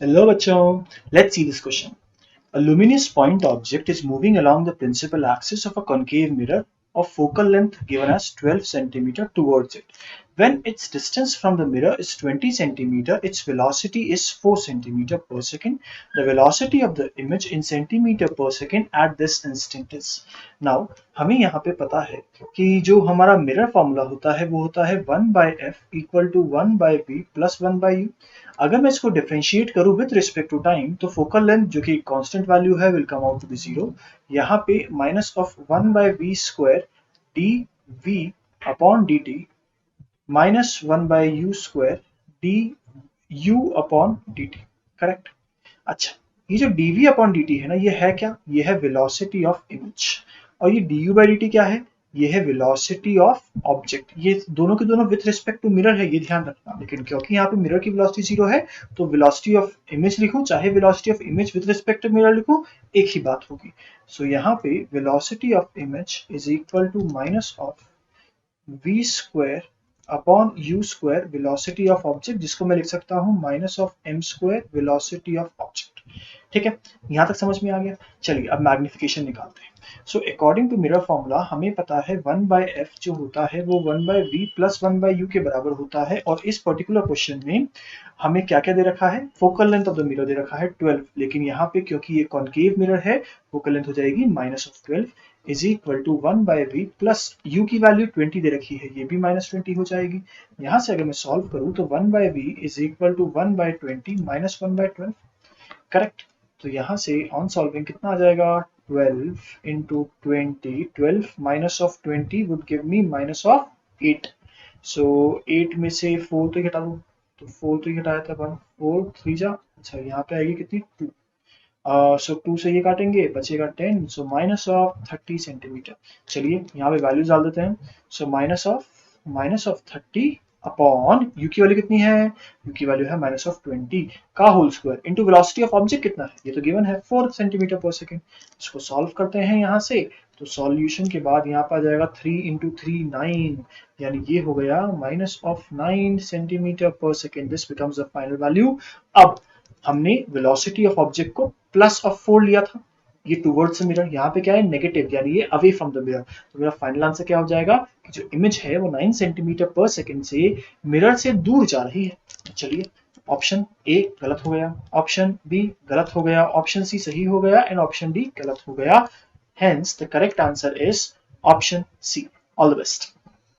Hello bachcho, let's see this question. A luminous point object is moving along the principal axis of a concave mirror of focal length given as 12 centimeter towards it. When its distance from the mirror is 20 centimeter, its velocity is 4 centimeter per second. The velocity of the image in centimeter per second at this instant is. Now, हमें यहाँ पे पता है कि जो हमारा mirror formula होता है वो होता है 1 by f equal to 1 by v plus 1 by u. अगर मैं इसको डिफरेंशिएट करूं विद रिस्पेक्ट टू टाइम तो फोकल लेंथ जो कि कांस्टेंट वैल्यू है will come out to be zero. यहाँ पे minus of 1 by v square d v upon d t minus 1 by u square d u upon d t. Correct. अच्छा, ये जो dv upon dt है ना, ये है क्या? ये है वेलोसिटी ऑफ इमेज. और ये du बाई dt क्या है? ये है वेलोसिटी ऑफ ऑब्जेक्ट. ये दोनों के दोनों विथ रिस्पेक्ट टू मिरर है, ये ध्यान रखना. लेकिन क्योंकि यहाँ पे मिरर की वेलोसिटी जीरो है तो वेलोसिटी ऑफ इमेज लिखूं चाहे velocity of image with respect to mirror लिखूं, एक ही बात होगी. सो यहाँ पे velocity of image is equal to minus of v square upon u square velocity of object, जिसको मैं लिख सकता हूँ minus of m square velocity of object. ठीक है, यहां तक समझ में आ गया. चलिए अब मैग्निफिकेशन निकालते हैं. So according to mirror formula हमें पता है 1 बाय एफ जो होता है वो 1 by we plus 1 by u के बराबर होता है. और इस पर्टिकुलर क्वेश्चन में हमें क्या क्या दे रखा है? Focal length of the mirror दे रखा है 12. लेकिन यहाँ पे क्योंकि ये कॉन्केव मिरर है, फोकल लेंथ हो जाएगी minus of 12 is equal to 1 by we plus U की वैल्यू 20 दे रखी है, ये भी माइनस 20 हो जाएगी. यहाँ से अगर मैं सॉल्व करूँ तो 1 by v is equal to 1 by 20 minus 1 by 12. Correct. तो यहाँ से ऑन सॉल्विंग कितना आ जाएगा? 12 into 20. 12 minus of 20 would give me minus of 8. So 8 में से 4 तो हटा दो, तो 4 तो हटाया था 1, 4 3 जा. अच्छा, यहाँ पे आएगी कितनी? 2. सो 2 से ये काटेंगे, बचेगा 10. So minus of 30 centimetre. चलिए यहाँ पे वैल्यूज डाल देते हैं. So minus of 30 upon you की वैल्यू कितनी है? यू की वैल्यू है माइनस ऑफ 20 का whole square into velocity of object कितना है? ये तो गिवन है 4 सेंटीमीटर पर सेकेंड. इसको सॉल्व करते हैं यहाँ से. तो सॉल्यूशन के बाद यहाँ पर आ जाएगा 3 इंटू 3 9, यानी ये हो गया माइनस ऑफ 9 सेंटीमीटर पर second. This becomes the final value. अब हमने वेलोसिटी ऑफ ऑब्जेक्ट को प्लस ऑफ 4 लिया था, ये टूवर्ड्स मिरर. यहाँ पे क्या है? नेगेटिव, यानी ये अवे फ्रॉम द मिरर. तो मेरा फाइनल आंसर क्या हो जाएगा कि जो इमेज है वो 9 सेंटीमीटर पर सेकेंड से मिरर से दूर जा रही है. चलिए, ऑप्शन ए गलत हो गया, ऑप्शन बी गलत हो गया, ऑप्शन सी सही हो गया एंड ऑप्शन डी गलत हो गया. Hence the correct answer is option C. All the best.